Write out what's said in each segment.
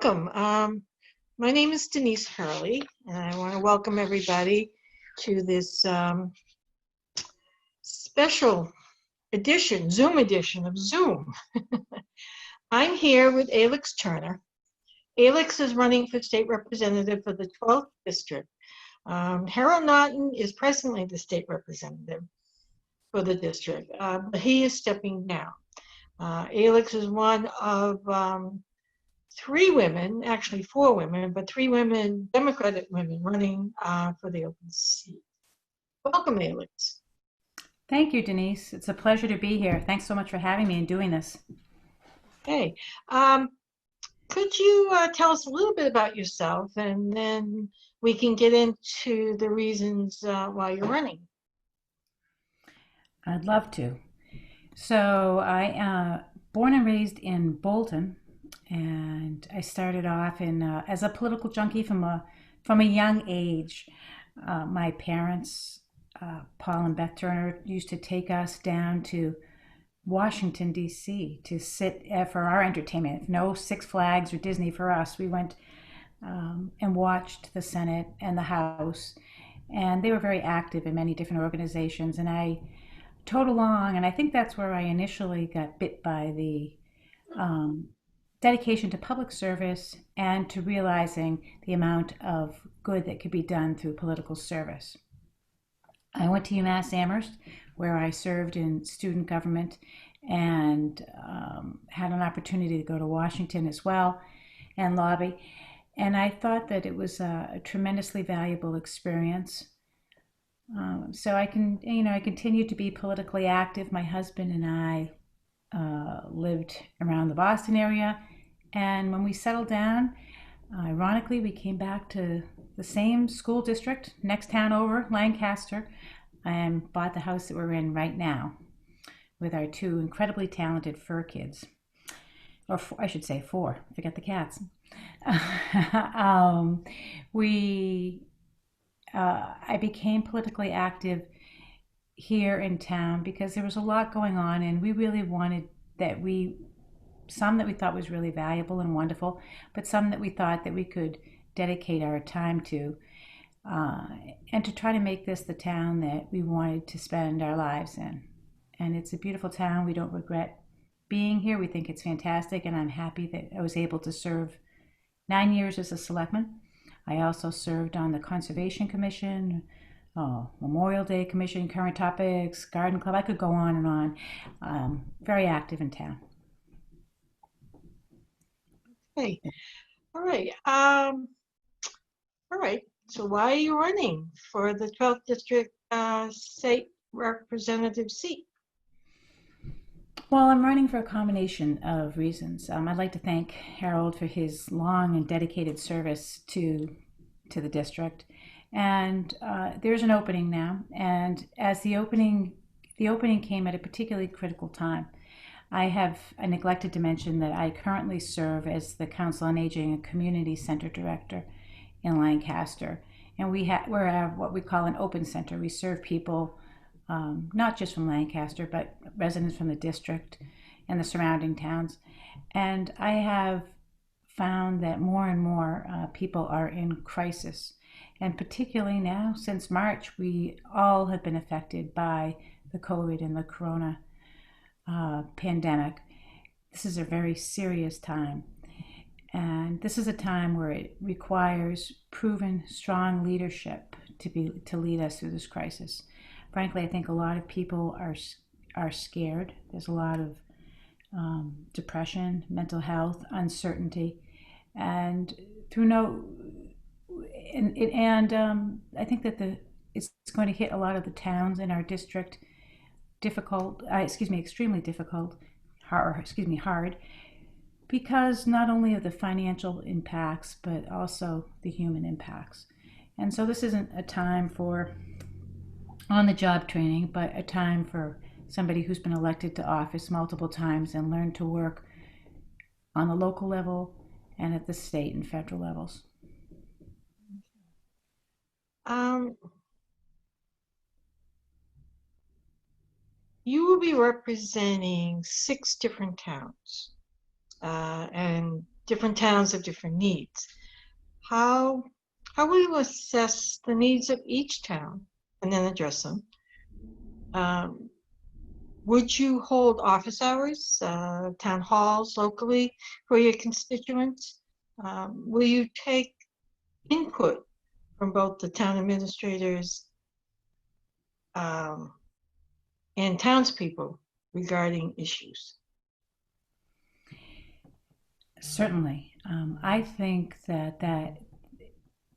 Welcome. My name is Denise Hurley, and I want to welcome everybody to this special edition, Zoom edition of Zoom. I'm here with Alex Turner. Alex is running for state representative for the 12th district. Harold Naughton is presently the state representative for the district, but he is stepping down. Alex is one of three women, actually four women, but three women, Democratic women, running for the open seat. Welcome, Alex. Thank you, Denise. It's a pleasure to be here. Thanks so much for having me and doing this. Okay. Could you tell us a little bit about yourself, and then we can get into the reasons why you're running? I'd love to. So I born and raised in Bolton, and I started off in as a political junkie from a young age. My parents, Paul and Beth Turner, used to take us down to Washington, D.C. to sit for our entertainment. No Six Flags or Disney for us. We went and watched the Senate and the House, and they were very active in many different organizations. And I towed along, and I think that's where I initially got bit by the dedication to public service and to realizing the amount of good that could be done through political service. I went to UMass Amherst, where I served in student government and had an opportunity to go to Washington as well and lobby. And I thought that it was a tremendously valuable experience. So I continued to be politically active. My husband and I lived around the Boston area. And when we settled down, ironically, we came back to the same school district, next town over, Lancaster, and bought the house that we're in right now with our two incredibly talented fur kids. Or I should say four, forget the cats. I became politically active here in town because there was a lot going on, and we really wanted some that we thought was really valuable and wonderful, but some that we thought that we could dedicate our time to, and to try to make this the town that we wanted to spend our lives in. And it's a beautiful town. We don't regret being here. We think it's fantastic, and I'm happy that I was able to serve 9 years as a selectman. I also served on the Conservation Commission, Memorial Day Commission, Current Topics, Garden Club. I could go on and on. Very active in town. Okay. All right. All right. So why are you running for the 12th district state representative seat? Well, I'm running for a combination of reasons. I'd like to thank Harold for his long and dedicated service to the district, and there's an opening now. And as the opening came at a particularly critical time, I neglected to mention that I currently serve as the Council on Aging and Community Center Director in Lancaster, and we have what we call an open center. We serve people not just from Lancaster, but residents from the district and the surrounding towns. And I have found that more and more people are in crisis. And particularly now, since March, we all have been affected by the COVID and the corona pandemic. This is a very serious time. And this is a time where it requires proven, strong leadership to lead us through this crisis. Frankly, I think a lot of people are scared. There's a lot of depression, mental health, uncertainty, and I think that it's going to hit a lot of the towns in our district extremely difficult, hard, because not only of the financial impacts, but also the human impacts. And so this isn't a time for on-the-job training, but a time for somebody who's been elected to office multiple times and learned to work on the local level and at the state and federal levels. You will be representing 6 different towns, and different towns have different needs. How how will you assess the needs of each town and then address them? Um, would you hold office hours, town halls locally for your constituents? Will you take input from both the town administrators um, and townspeople regarding issues? Certainly. I think that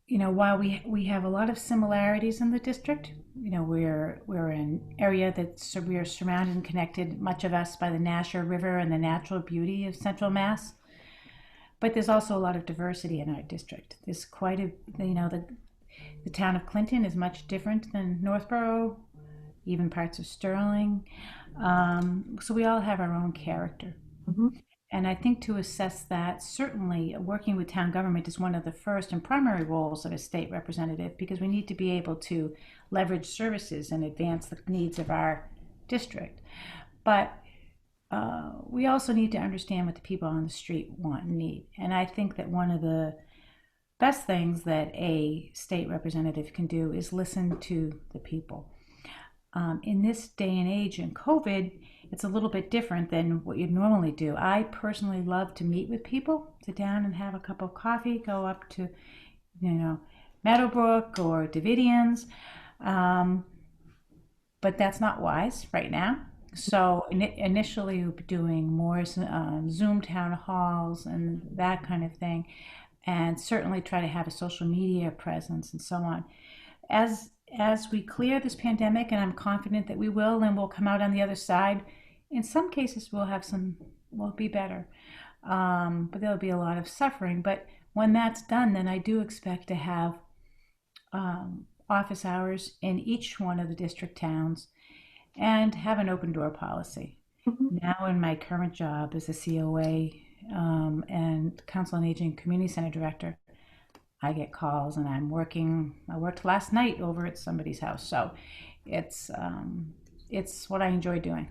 while we have a lot of similarities in the district, we're an area that's we are surrounded and connected, much of us, by the Nashua River and the natural beauty of Central Mass. But there's also a lot of diversity in our district. There's quite a, the town of Clinton is much different than Northborough, even parts of Sterling. So we all have our own character. Mhm. And I think to assess that, certainly working with town government is one of the first and primary roles of a state representative, because we need to be able to leverage services and advance the needs of our district. But we also need to understand what the people on the street want and need. And I think that one of the best things that a state representative can do is listen to the people. In this day and age in COVID, it's a little bit different than what you'd normally do. I personally love to meet with people, sit down and have a cup of coffee, go up to, Meadowbrook or Davidians. But that's not wise right now. So initially we'll be doing more Zoom town halls and that kind of thing, and certainly try to have a social media presence and so on. As we clear this pandemic, and I'm confident that we will, and we'll come out on the other side, in some cases we'll be better. But there'll be a lot of suffering. But when that's done, then I do expect to have office hours in each one of the district towns and have an open door policy. Mhm. Now in my current job as a COA and Council on Aging Community Center Director, I get calls and I worked last night over at somebody's house. So it's what I enjoy doing.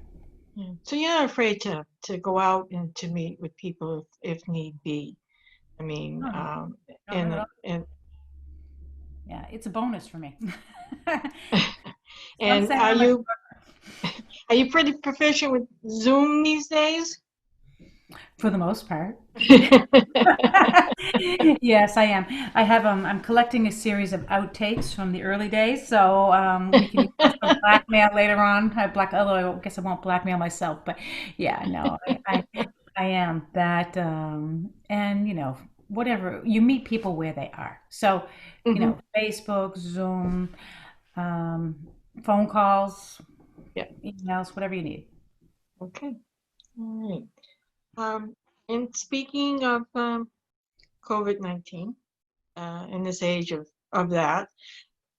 Yeah. So you're not afraid to go out and to meet with people if need be. I mean, No, no, not at and all. and Yeah, it's a bonus for me. Some and say I'm a are you pretty proficient with Zoom these days? for the most part. Yes, I am. I'm collecting a series of outtakes from the early days, so we can use those for blackmail later on. Although I guess I won't blackmail myself, but yeah, no, I am that, and whatever, you meet people where they are. So, Hmm. Facebook, Zoom, um, phone calls, Yeah. emails, whatever you need. Okay. All right. And speaking of COVID-19, in this age of that,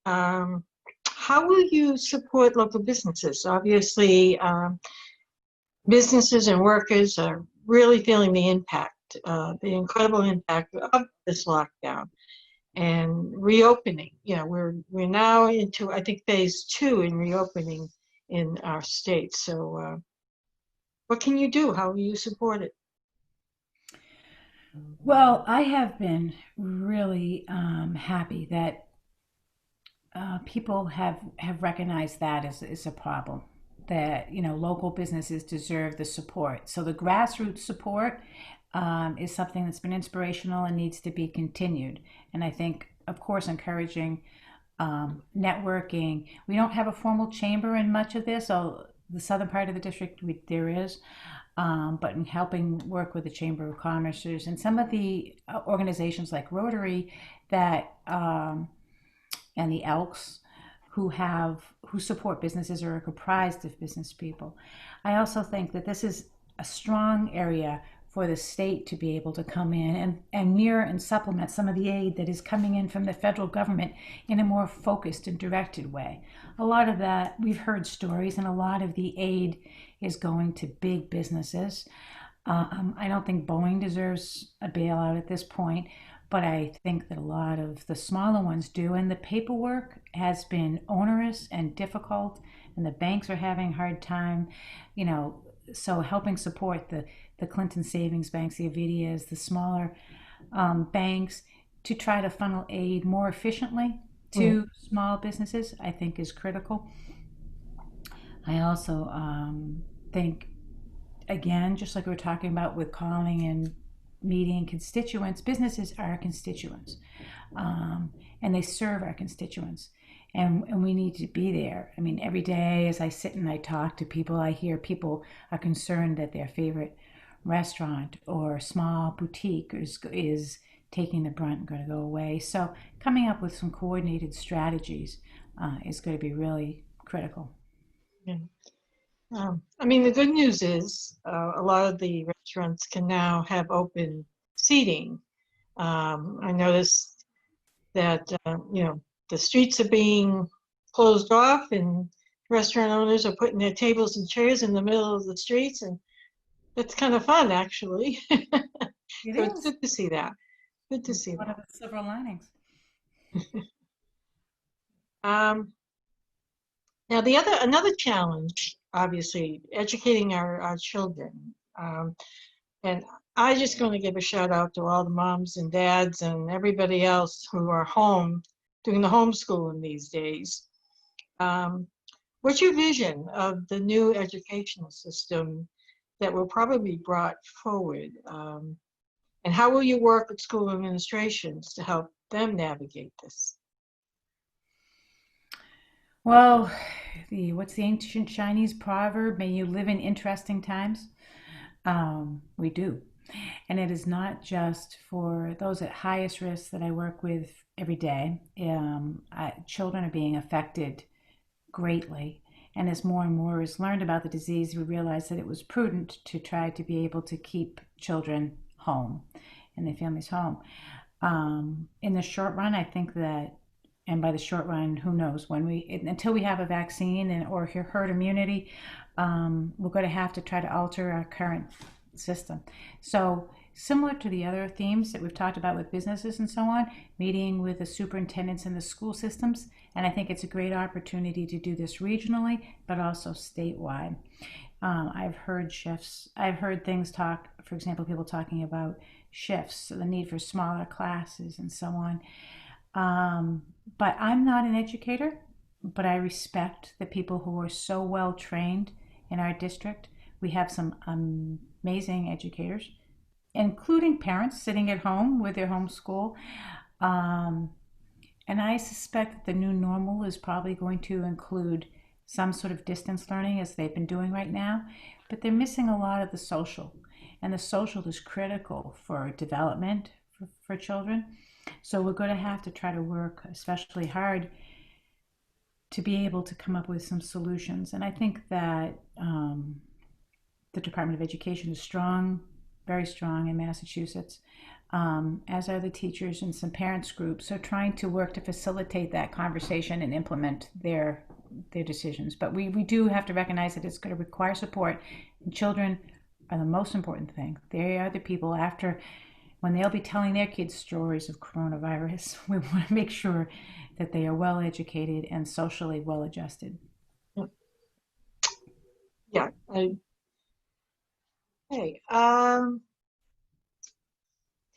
um, how will you support local businesses? Obviously, businesses and workers are really feeling the incredible impact of this lockdown and reopening. We're now into, I think, phase 2 in reopening in our state. So, what can you do? How will you support it? Well, I have been really happy that people have recognized that as a problem. That local businesses deserve the support. So the grassroots support is something that's been inspirational and needs to be continued. And I think, of course, encouraging networking. We don't have a formal chamber in much of this. So the southern part of the district, there is. But in helping work with the Chamber of Commerce and some of the organizations like Rotary that and the Elks who support businesses or are comprised of business people. I also think that this is a strong area for the state to be able to come in and mirror and supplement some of the aid that is coming in from the federal government in a more focused and directed way. A lot of that, we've heard stories, and a lot of the aid is going to big businesses. I don't think Boeing deserves a bailout at this point, but I think that a lot of the smaller ones do. And the paperwork has been onerous and difficult, and the banks are having a hard time. You know, so helping support the Clinton savings banks, the Avidias, the smaller banks, to try to funnel aid more efficiently Mm, to small businesses, I think is critical. I also think, again, just like we were talking about with calling and meeting constituents, businesses are constituents, um, and they serve our constituents. And we need to be there. I mean, every day as I sit and I talk to people, I hear people are concerned that their favorite restaurant or small boutique is taking the brunt and going to go away. So coming up with some coordinated strategies is going to be really critical. yeah. I mean, the good news is a lot of the restaurants can now have open seating. I noticed that, the streets are being closed off and restaurant owners are putting their tables and chairs in the middle of the streets. And it's kind of fun, actually. It So it's is. good to see that. Good to It's see one of that. the silver linings. Um, Now, another challenge, obviously, educating our children. And I just going to give a shout out to all the moms and dads and everybody else who are home doing the homeschooling these days. Um, what's your vision of the new educational system that will probably be brought forward? And how will you work with school administrations to help them navigate this? Well, what's the ancient Chinese proverb? May you live in interesting times. We do. And it is not just for those at highest risk that I work with every day. Children are being affected greatly. And as more and more is learned about the disease, we realize that it was prudent to try to be able to keep children home and their families home. In the short run, I think that, and by the short run, who knows when until we have a vaccine or herd immunity, we're going to have to try to alter our current system. So similar to the other themes that we've talked about with businesses and so on, meeting with the superintendents in the school systems, and I think it's a great opportunity to do this regionally, but also statewide. I've heard things talk, for example, people talking about shifts, so the need for smaller classes and so on. Um, but I'm not an educator, but I respect the people who are so well trained in our district. We have some amazing educators, including parents sitting at home with their homeschool. Um, and I suspect that the new normal is probably going to include some sort of distance learning as they've been doing right now, but they're missing a lot of the social. And the social is critical for development for children. So we're going to have to try to work especially hard to be able to come up with some solutions. And I think that the Department of Education is strong, very strong in Massachusetts, as are the teachers and some parents groups. So trying to work to facilitate that conversation and implement their decisions. But we do have to recognize that it's going to require support. And children are the most important thing. They are the people after when they'll be telling their kids stories of coronavirus. We want to make sure that they are well educated and socially well adjusted. Yeah. Hey,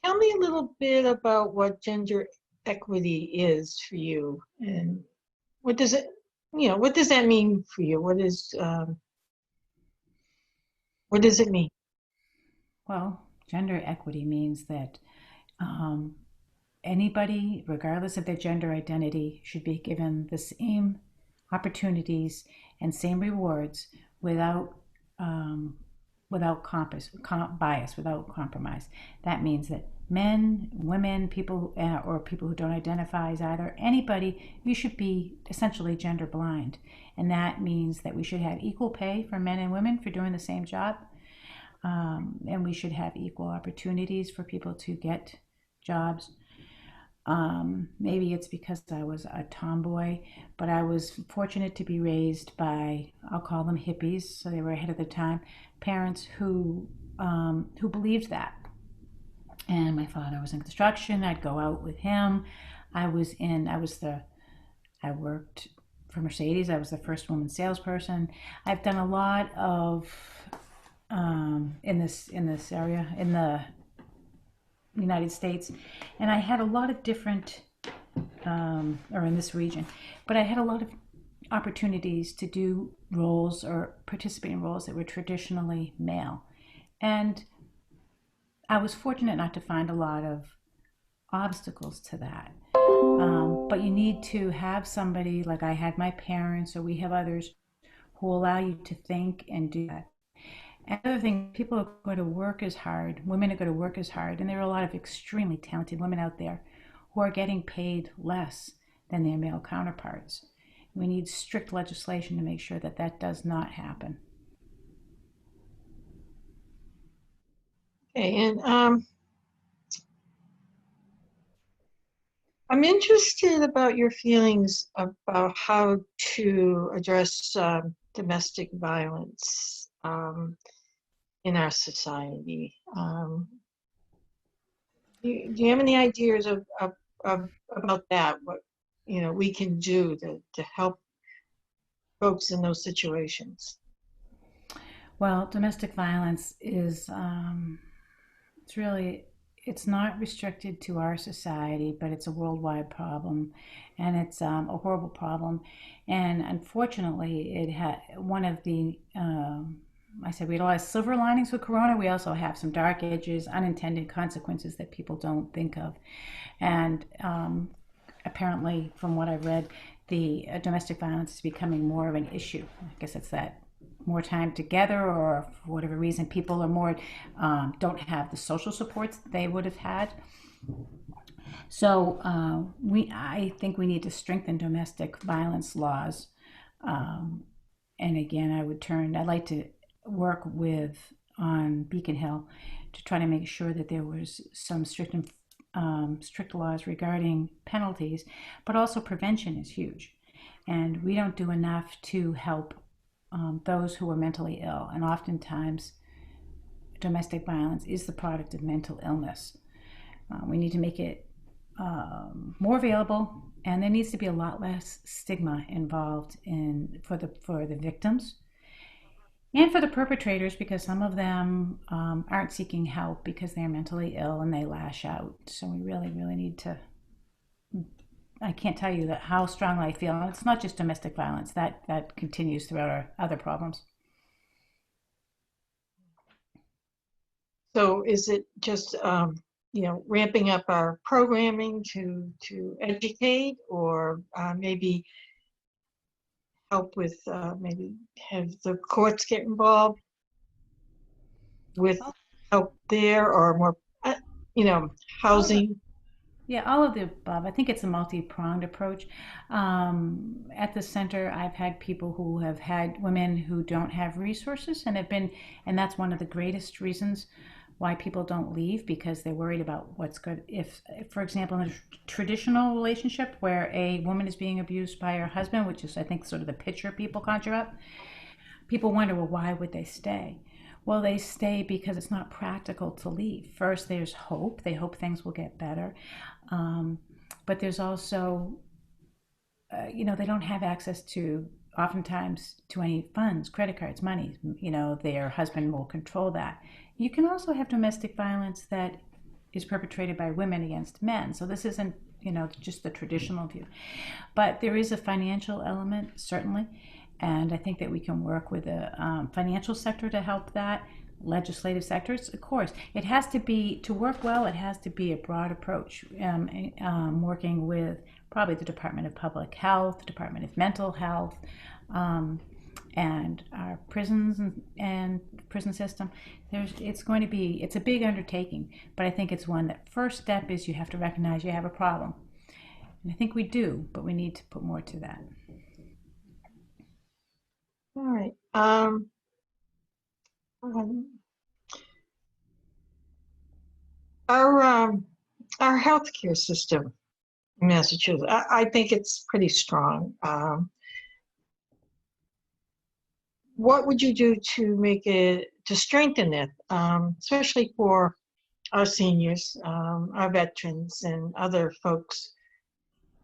tell me a little bit about what gender equity is for you, and what does it, what does that mean for you? What does it mean? Well, gender equity means that um, anybody, regardless of their gender identity, should be given the same opportunities and same rewards without um, bias, without compromise. That means that men, women, people, or people who don't identify as either, anybody, you should be essentially gender blind. And that means that we should have equal pay for men and women for doing the same job. And we should have equal opportunities for people to get jobs. Maybe it's because I was a tomboy, but I was fortunate to be raised by, I'll call them hippies, so they were ahead of the time, parents who believed that. And my father was in construction. I'd go out with him. I worked for Mercedes. I was the first woman salesperson. I've done a lot of in this area in the United States, and I had a lot of different, or in this region, but I had a lot of opportunities to do roles or participate in roles that were traditionally male, and I was fortunate not to find a lot of obstacles to that. But you need to have somebody like I had my parents, or we have others who allow you to think and do that. And the other thing, people are going to work as hard, women are going to work as hard, and there are a lot of extremely talented women out there who are getting paid less than their male counterparts. We need strict legislation to make sure that that does not happen. Okay, and I'm interested about your feelings about how to address domestic violence in our society. Do you have any ideas about that? What we can do to help folks in those situations? Well, domestic violence is it's really it's not restricted to our society, but it's a worldwide problem, and it's a horrible problem. And unfortunately, it had one of the I said we had a lot of silver linings with Corona. We also have some dark edges, unintended consequences that people don't think of. And apparently, from what I've read, the domestic violence is becoming more of an issue. I guess it's that more time together, or for whatever reason, people are more don't have the social supports that they would have had. So I think we need to strengthen domestic violence laws. And again, I'd like to work with on Beacon Hill to try to make sure that there was some strict laws regarding penalties, but also prevention is huge. And we don't do enough to help those who are mentally ill. And oftentimes, domestic violence is the product of mental illness. We need to make it more available, and there needs to be a lot less stigma involved for the victims and for the perpetrators, because some of them aren't seeking help because they're mentally ill and they lash out. So we really, really need to. I can't tell you how strongly I feel. And it's not just domestic violence that continues throughout our other problems. So is it just ramping up our programming to educate, or maybe help with maybe have the courts get involved with help there, or more housing? Yeah, all of the above. I think it's a multi-pronged approach. At the center, I've had people who have had women who don't have resources and that's one of the greatest reasons why people don't leave, because they're worried about what's good. If, for example, in a traditional relationship where a woman is being abused by her husband, which is, I think, sort of the picture people conjure up, people wonder, well, why would they stay? Well, they stay because it's not practical to leave. First, there's hope. They hope things will get better. But there's also, they don't have access to, oftentimes, to any funds, credit cards, money. Their husband will control that. You can also have domestic violence that is perpetrated by women against men. So this isn't, just the traditional view. But there is a financial element, certainly. And I think that we can work with the financial sector to help that, legislative sectors, of course. It has to be, to work well, it has to be a broad approach, working with probably the Department of Public Health, Department of Mental Health, and our prisons and prison system. It's a big undertaking, but I think it's one that first step is you have to recognize you have a problem. And I think we do, but we need to put more to that. All right. Our healthcare system in Massachusetts, I think it's pretty strong. What would you do to strengthen it, especially for our seniors, our veterans, and other folks?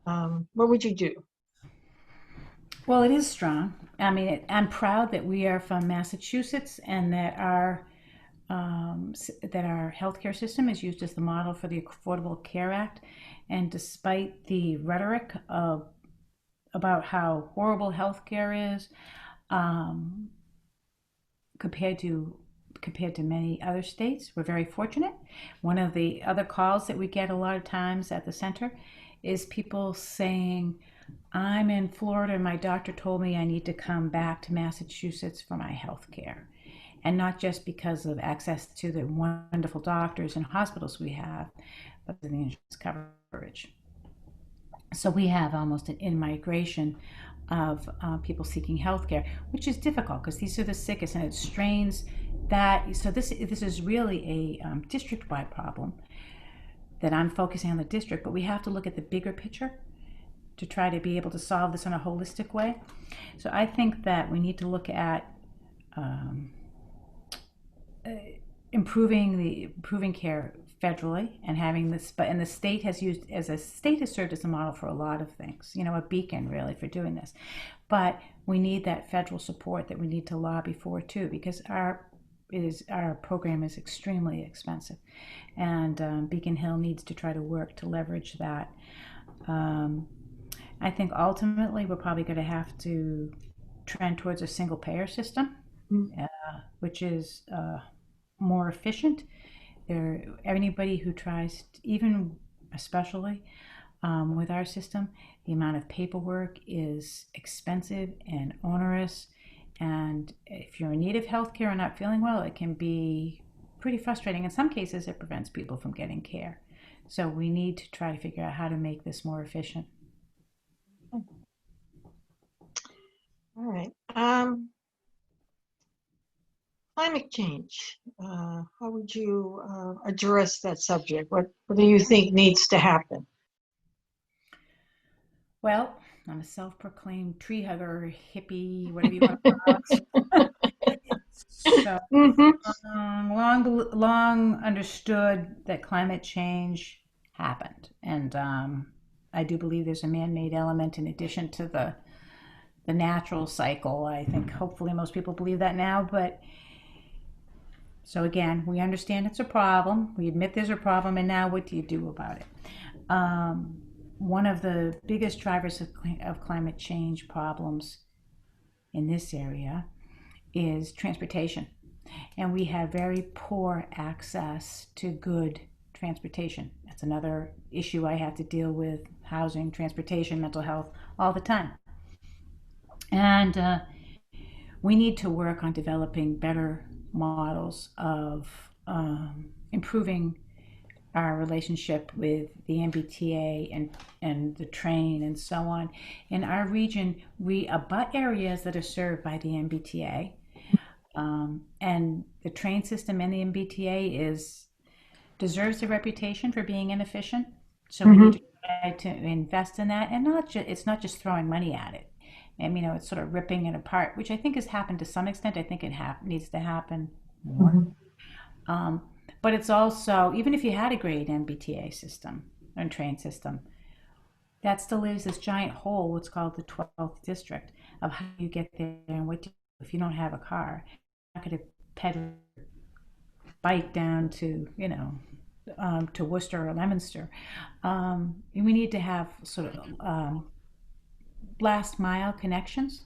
What would you do? Well, it is strong. I mean, I'm proud that we are from Massachusetts and that our healthcare system is used as the model for the Affordable Care Act. And despite the rhetoric about how horrible healthcare is, um, compared to many other states, we're very fortunate. One of the other calls that we get a lot of times at the center is people saying, I'm in Florida and my doctor told me I need to come back to Massachusetts for my health care. And not just because of access to the wonderful doctors and hospitals we have, but the insurance coverage. So we have almost an in-migration of people seeking health care, which is difficult because these are the sickest, and it strains that. So this is really a district-wide problem that I'm focusing on the district, but we have to look at the bigger picture to try to be able to solve this in a holistic way. So I think that we need to look at um, improving care federally and having this, but and the state has served as a model for a lot of things, a beacon really for doing this. But we need that federal support that we need to lobby for too, because our program is extremely expensive, and Beacon Hill needs to try to work to leverage that. Um, I think ultimately we're probably going to have to trend towards a single payer system, which is more efficient. Anybody who tries, even especially with our system, the amount of paperwork is expensive and onerous. And if you're in need of health care and not feeling well, it can be pretty frustrating. In some cases, it prevents people from getting care. So we need to try to figure out how to make this more efficient. All right. Climate change. How would you address that subject? What do you think needs to happen? Well, I'm a self-proclaimed tree hugger, hippie, whatever you want to call it. So Mm-hmm. long understood that climate change happened, and I do believe there's a man-made element in addition to the natural cycle. I think hopefully most people believe that now, but so again, we understand it's a problem. We admit there's a problem, and now what do you do about it? One of the biggest drivers of climate change problems in this area is transportation. And we have very poor access to good transportation. That's another issue I have to deal with: housing, transportation, mental health, all the time. And we need to work on developing better models of improving our relationship with the MBTA and the train and so on. In our region, we abut areas that are served by the MBTA, and the train system and the MBTA deserves a reputation for being inefficient. So we need to try to invest in that, and it's not just throwing money at it. And it's sort of ripping it apart, which I think has happened to some extent. I think it needs to happen more. But it's also, even if you had a great MBTA system and train system, that still leaves this giant hole, what's called the 12th district, of how you get there and what to do if you don't have a car. You're not going to pedal bike down to, to Worcester or Leominster. We need to have sort of last mile connections.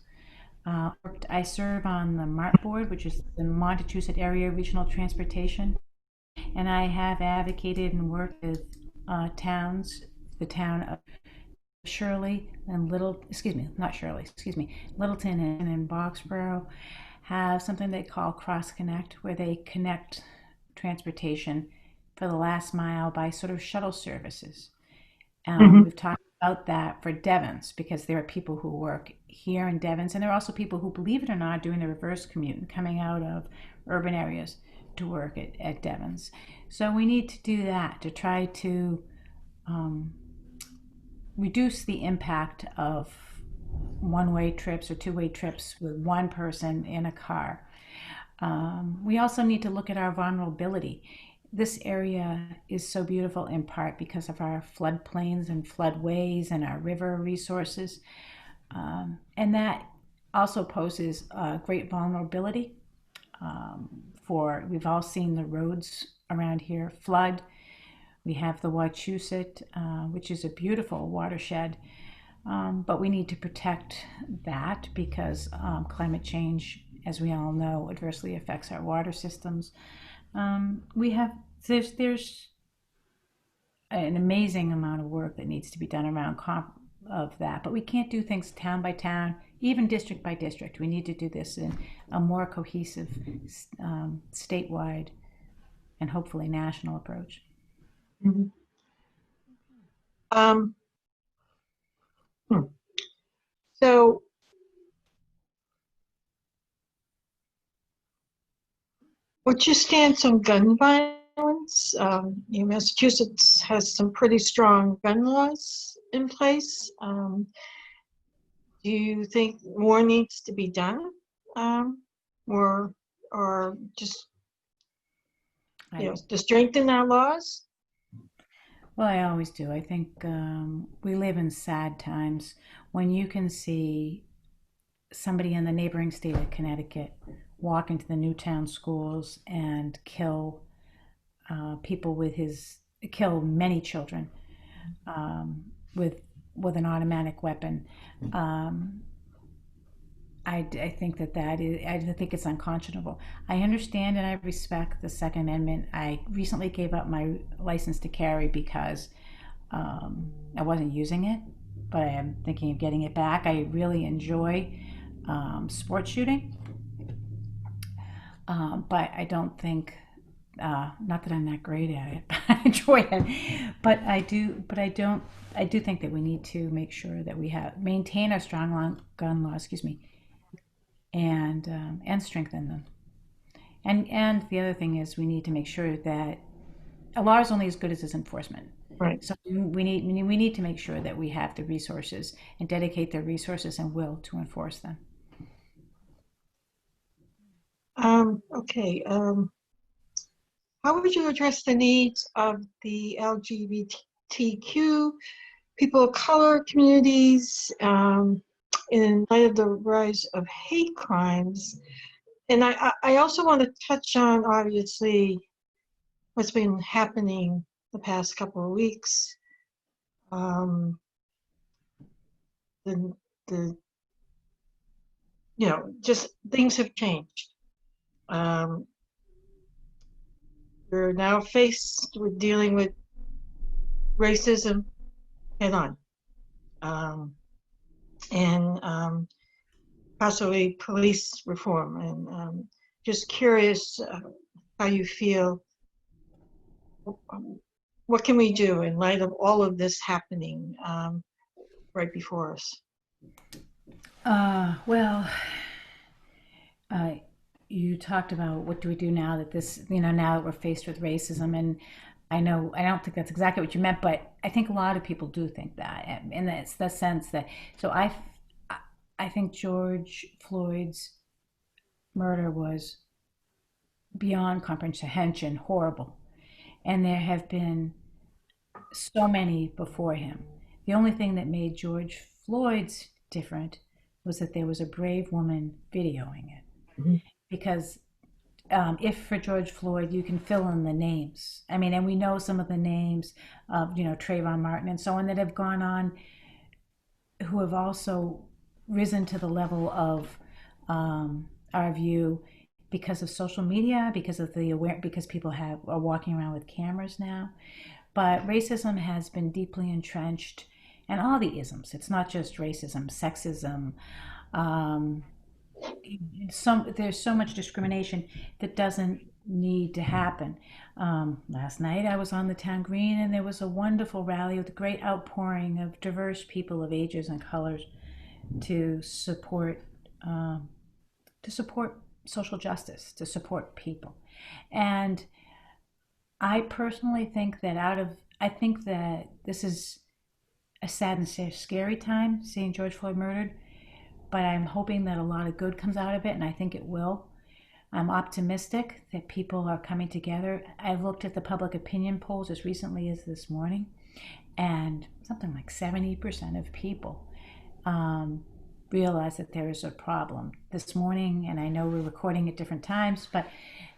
I serve on the MART board, which is the Montechusett Area Regional Transportation, and I have advocated and worked with towns, the town of Shirley and Littleton and Boxborough have something they call Cross Connect, where they connect transportation for the last mile by sort of shuttle services. We've talked about that for Devens, because there are people who work here in Devens, and there are also people who, believe it or not, doing the reverse commute and coming out of urban areas to work at Devens. So we need to do that to try to reduce the impact of one-way trips or two-way trips with one person in a car. We also need to look at our vulnerability. This area is so beautiful in part because of our floodplains and floodways and our river resources. And that also poses great vulnerability for, we've all seen the roads around here flood. We have the Wachusett, which is a beautiful watershed, but we need to protect that because climate change, as we all know, adversely affects our water systems. We have there's an amazing amount of work that needs to be done around of that, but we can't do things town by town, even district by district. We need to do this in a more cohesive, statewide, and hopefully national approach. Mhm. Um, hmm. So, what's your stance on gun violence? Massachusetts has some pretty strong gun laws in place. Do you think more needs to be done, or just I, to strengthen our laws? well, I always do. I think we live in sad times when you can see somebody in the neighboring state of Connecticut walk into the Newtown schools and kill people with kill many children um, with an automatic weapon. Um, I think that is, I think it's unconscionable. I understand and I respect the Second Amendment. I recently gave up my license to carry because I wasn't using it, but I am thinking of getting it back. I really enjoy sport shooting, but I don't think, not that I'm that great at it, but I enjoy it. But I do, but I don't. I do think that we need to make sure that we maintain our strong gun law, excuse me, and strengthen them. And the other thing is we need to make sure that a law is only as good as its enforcement. Right. So we need to make sure that we have the resources and dedicate the resources and will to enforce them. Okay. How would you address the needs of the LGBTQ people of color communities in light of the rise of hate crimes? And I also want to touch on, obviously, what's been happening the past couple of weeks. Um, the, the, just things have changed. Um, we're now faced with dealing with racism head on. And possibly police reform. And just curious how you feel. What can we do in light of all of this happening right before us? Well, uh, you talked about what do we do now that now that we're faced with racism, and I know I don't think that's exactly what you meant, but I think a lot of people do think that, and it's the sense that so I think George Floyd's murder was beyond comprehension horrible, and there have been so many before him. The only thing that made George Floyd's different was that there was a brave woman videoing it. Mhm. Because if for George Floyd, you can fill in the names. I mean, and we know some of the names of, Trayvon Martin and so on that have gone on, who have also risen to the level of our view because of social media, because of because people are walking around with cameras now. But racism has been deeply entrenched, and all the isms. It's not just racism, sexism. Um, there's so much discrimination that doesn't need to happen. Last night I was on the town green, and there was a wonderful rally with a great outpouring of diverse people of ages and colors to support um, social justice, to support people. And I personally think that I think that this is a sad and scary time, seeing George Floyd murdered, but I'm hoping that a lot of good comes out of it, and I think it will. I'm optimistic that people are coming together. I've looked at the public opinion polls as recently as this morning, and something like 70% of people realize that there is a problem. This morning, and I know we're recording at different times, but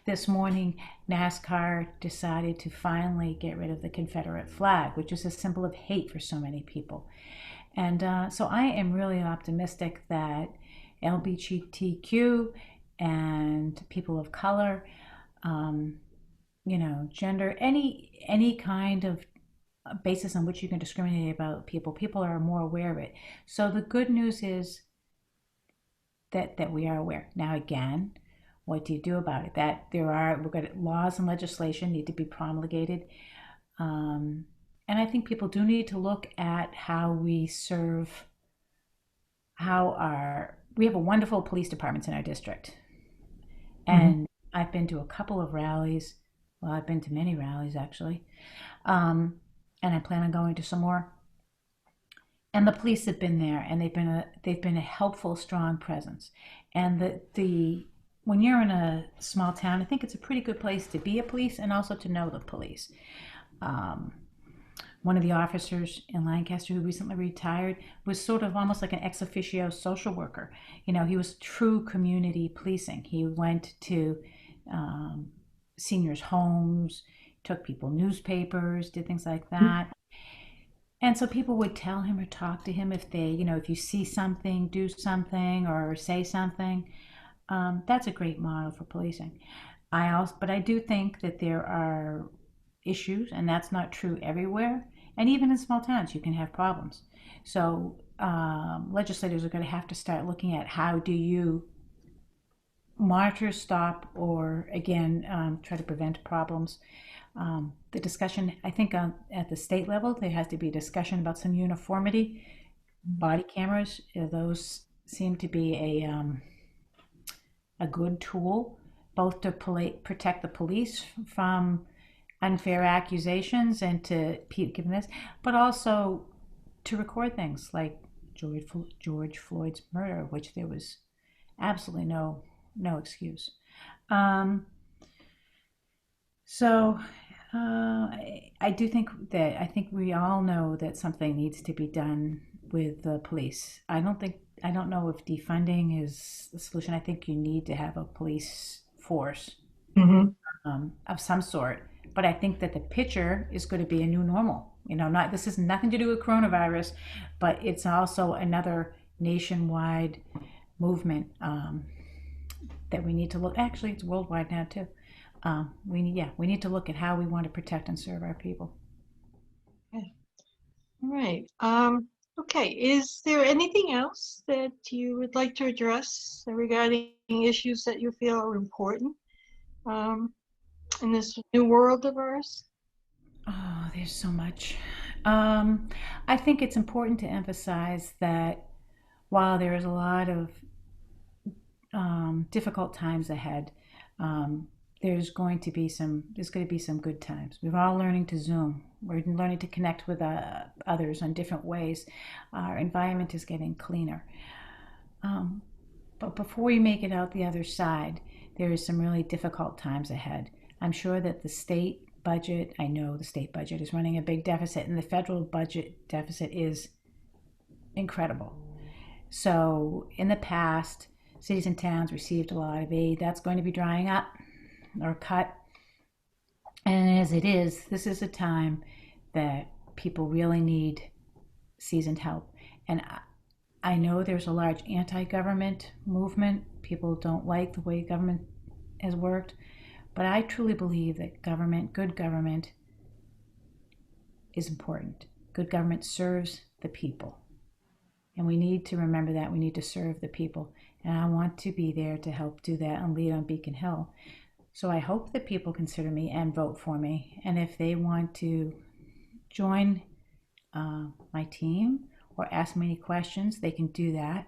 this morning, NASCAR decided to finally get rid of the Confederate flag, which is a symbol of hate for so many people. And so I am really optimistic that LGBTQ and people of color, gender, any kind of basis on which you can discriminate about people are more aware of it. So the good news is that we are aware. Now again, what do you do about it? That we've got laws and legislation need to be promulgated. And I think people do need to look at how we serve, we have a wonderful police departments in our district. And I've been to a couple of rallies. Well, I've been to many rallies actually. And I plan on going to some more. And the police have been there, and they've been a helpful, strong presence. And when you're in a small town, I think it's a pretty good place to be a police and also to know the police. One of the officers in Lancaster who recently retired was sort of almost like an ex officio social worker. He was true community policing. He went to seniors' homes, took people newspapers, did things like that. And so people would tell him or talk to him if if you see something, do something or say something. That's a great model for policing. But I do think that there are issues, and that's not true everywhere. And even in small towns, you can have problems. So legislators are going to have to start looking at how do you monitor, stop, or again, try to prevent problems. The discussion, I think at the state level, there has to be a discussion about some uniformity. Body cameras, those seem to be a good tool, both to protect the police from unfair accusations and to give this, but also to record things like George Floyd's murder, which there was absolutely no excuse. I do think we all know that something needs to be done with the police. I don't know if defunding is the solution. I think you need to have a police force of some sort. But I think that the picture is going to be a new normal. This has nothing to do with coronavirus, but it's also another nationwide movement that we need to look. Actually, it's worldwide now too. We need to look at how we want to protect and serve our people. Okay. All right. Okay. Is there anything else that you would like to address regarding issues that you feel are important in this new world of ours? Oh, there's so much. I think it's important to emphasize that while there is a lot of difficult times ahead, there's going to be some good times. We're all learning to Zoom. We're learning to connect with others in different ways. Our environment is getting cleaner. But before we make it out the other side, there is some really difficult times ahead. I'm sure that the state budget is running a big deficit, and the federal budget deficit is incredible. So in the past, cities and towns received a lot of aid. That's going to be drying up or cut. And as it is, this is a time that people really need seasoned help. And I know there's a large anti-government movement. People don't like the way government has worked. But I truly believe that good government is important. Good government serves the people. And we need to remember that. We need to serve the people. And I want to be there to help do that and lead on Beacon Hill. So I hope that people consider me and vote for me. And if they want to join my team or ask me any questions, they can do that.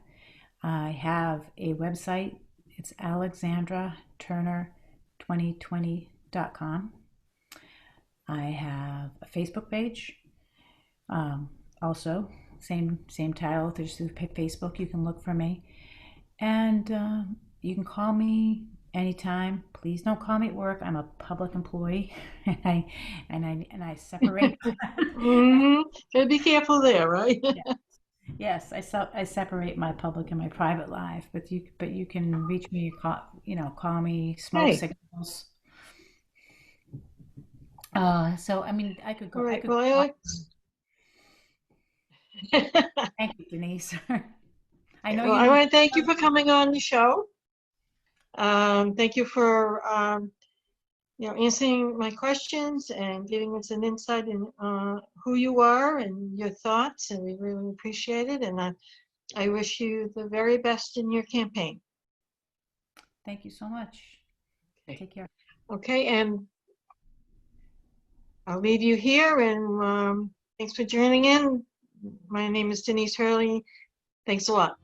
I have a website. It's Alexandra Turner 2020.com. I have a Facebook page. Also, same title. There's through Facebook. You can look for me, and you can call me anytime. Please don't call me at work. I'm a public employee, and I separate. Gotta be careful there, right? Yeah. Yes, I separate my public and my private life, but you can reach me, call me, smoke Hey, signals. So I mean, all I right. could Well, go on. Alex. Thank you, Denise. I know Well, you I need. want to thank you for coming on the show. Thank you for answering my questions and giving us an insight in who you are and your thoughts, and we really appreciate it. And I wish you the very best in your campaign. Thank you so much. Okay. Take care. Okay, and I'll leave you here, and thanks for joining in. My name is Denise Hurley. Thanks a lot.